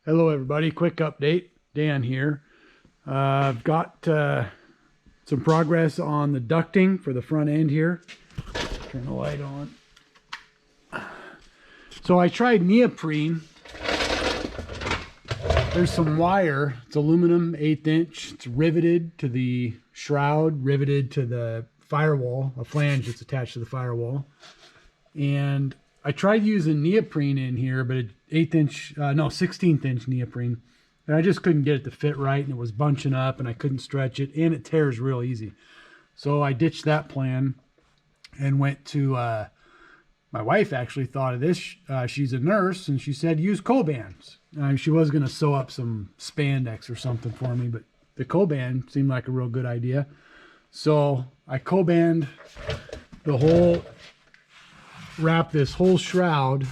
Hello everybody, quick update. Dan here. I've got some progress on the ducting for the front end here. Turn the light on. So I tried neoprene. There's some wire. It's aluminum, 1/8 inch. It's riveted to the shroud, riveted to the firewall, a flange that's attached to the firewall. And I tried using neoprene in here, but 16th inch neoprene. And I just couldn't get it to fit right, and it was bunching up, and I couldn't stretch it, and it tears real easy. So I ditched that plan and went to, my wife actually thought of this. She's a nurse, and she said, use Cobands. She was going to sew up some spandex or something for me, but the Coband seemed like a real good idea. So I Coband the whole, wrap this whole shroud.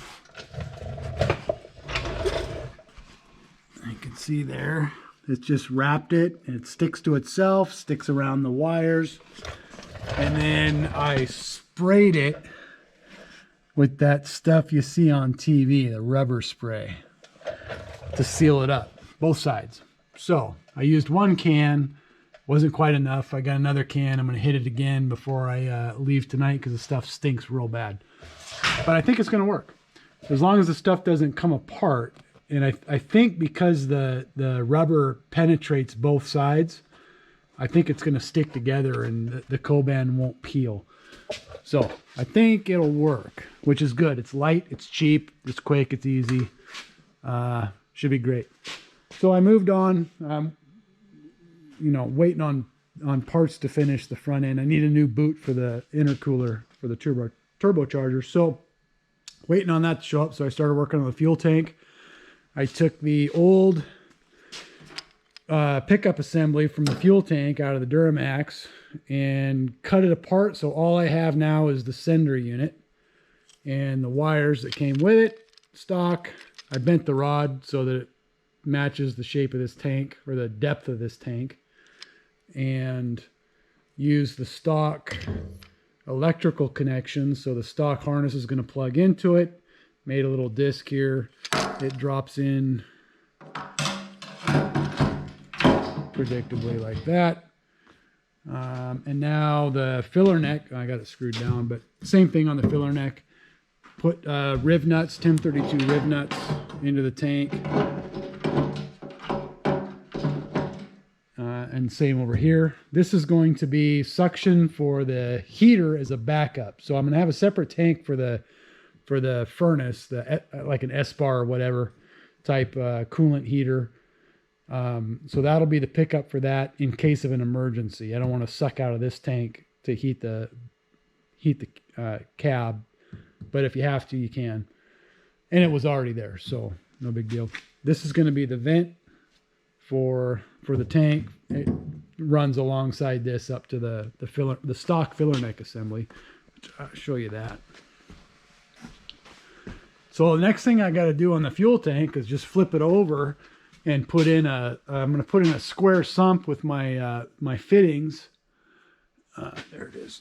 You can see there, it's just wrapped it, and it sticks to itself, sticks around the wires. And then I sprayed it with that stuff you see on TV, the rubber spray, to seal it up, both sides. So I used one can, wasn't quite enough. I got another can. I'm going to hit it again before I leave tonight because the stuff stinks real bad. But I think it's going to work as long as the stuff doesn't come apart. And I think because the rubber penetrates both sides, I think it's going to stick together and the Coban won't peel. So I think it'll work, which is good. It's light, it's cheap, it's quick, it's easy. Should be great. So I moved on, waiting on parts to finish the front end. I need a new boot for the intercooler for the turbocharger. So waiting on that to show up. So I started working on the fuel tank. I took the old pickup assembly from the fuel tank out of the Duramax and cut it apart. So all I have now is the sender unit and the wires that came with it, stock. I bent the rod so that it matches the shape of this tank, or the depth of this tank, and use the stock electrical connections. So the stock harness is going to plug into it. Made a little disc here. It drops in predictably like that. And now the filler neck, I got it screwed down, but same thing on the filler neck. Put riv nuts, 1032 riv nuts into the tank. And same over here. This is going to be suction for the heater as a backup. So I'm going to have a separate tank for the furnace, like an S-bar or whatever type coolant heater. So that'll be the pickup for that in case of an emergency. I don't want to suck out of this tank to heat the cab, but if you have to, you can. And it was already there, so no big deal. This is going to be the vent for the tank. It runs alongside this up to the stock filler neck assembly. I'll show you that. So the next thing I got to do on the fuel tank is just flip it over and put in I'm going to put in a square sump with my my fittings. There it is.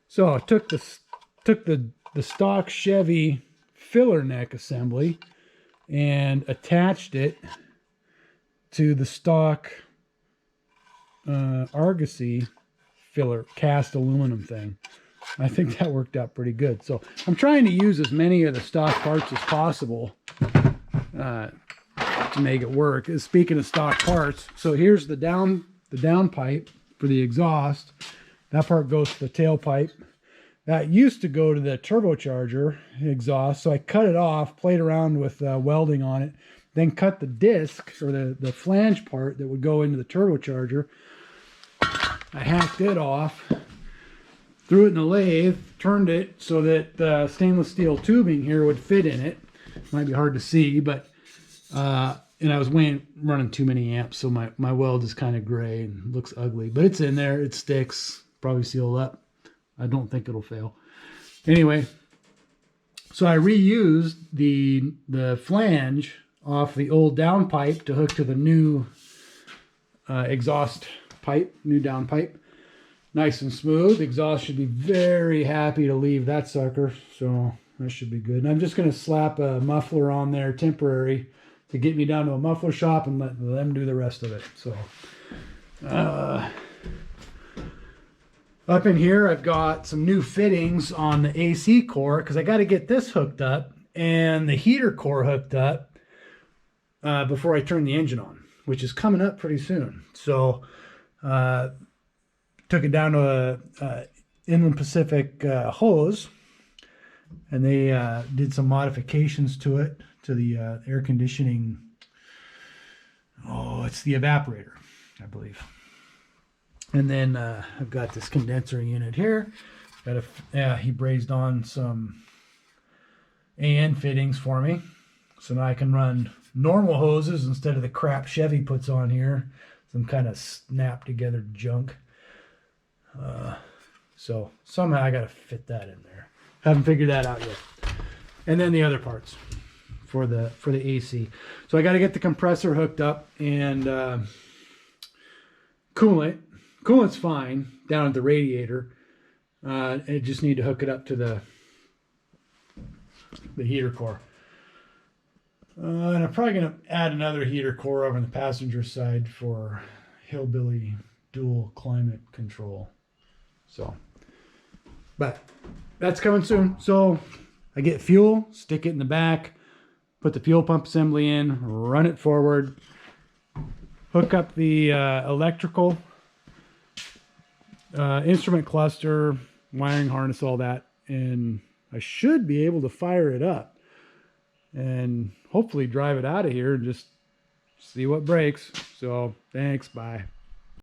So I took the stock Chevy filler neck assembly and attached it to the stock Argosy filler cast aluminum thing. I think that worked out pretty good. So I'm trying to use as many of the stock parts as possible to make it work. Speaking of stock parts, so here's the down pipe for the exhaust. That part goes to the tailpipe. That used to go to the turbocharger exhaust, so I cut it off, played around with welding on it, then cut the disc, or the flange part that would go into the turbocharger. I hacked it off, threw it in the lathe, turned it so that the stainless steel tubing here would fit in it. Might be hard to see, but and I was running too many amps, so my weld is kind of gray and looks ugly, but it's in there. It sticks, probably sealed up. I don't think it'll fail. Anyway, so I reused the flange off the old down pipe to hook to the new exhaust pipe, new down pipe. Nice and smooth. Exhaust should be very happy to leave that sucker. So That should be good. And I'm just going to slap a muffler on there, temporary, to get me down to a muffler shop and let them do the rest of it. So up in here, I've got some new fittings on the AC core because I got to get this hooked up and the heater core hooked up before I turn the engine on, which is coming up pretty soon. So took it down to a Inland Pacific hose, and they did some modifications to it, to the air conditioning. Oh, it's the evaporator, I believe. And then I've got this condenser unit here. He brazed on some AN fittings for me, so now I can run normal hoses instead of the crap Chevy puts on here, some kind of snap together junk. So somehow I got to fit that in there. Haven't figured that out yet. And then the other parts for the AC. So I got to get the compressor hooked up and coolant. Coolant's fine down at the radiator. I just need to hook it up to the heater core. And I'm probably going to add another heater core over on the passenger side for hillbilly dual climate control. So, but that's coming soon. So I get fuel, stick it in the back, put the fuel pump assembly in, run it forward, hook up the electrical, instrument cluster, wiring harness, all that, and I should be able to fire it up and hopefully drive it out of here and just see what breaks. So thanks, bye.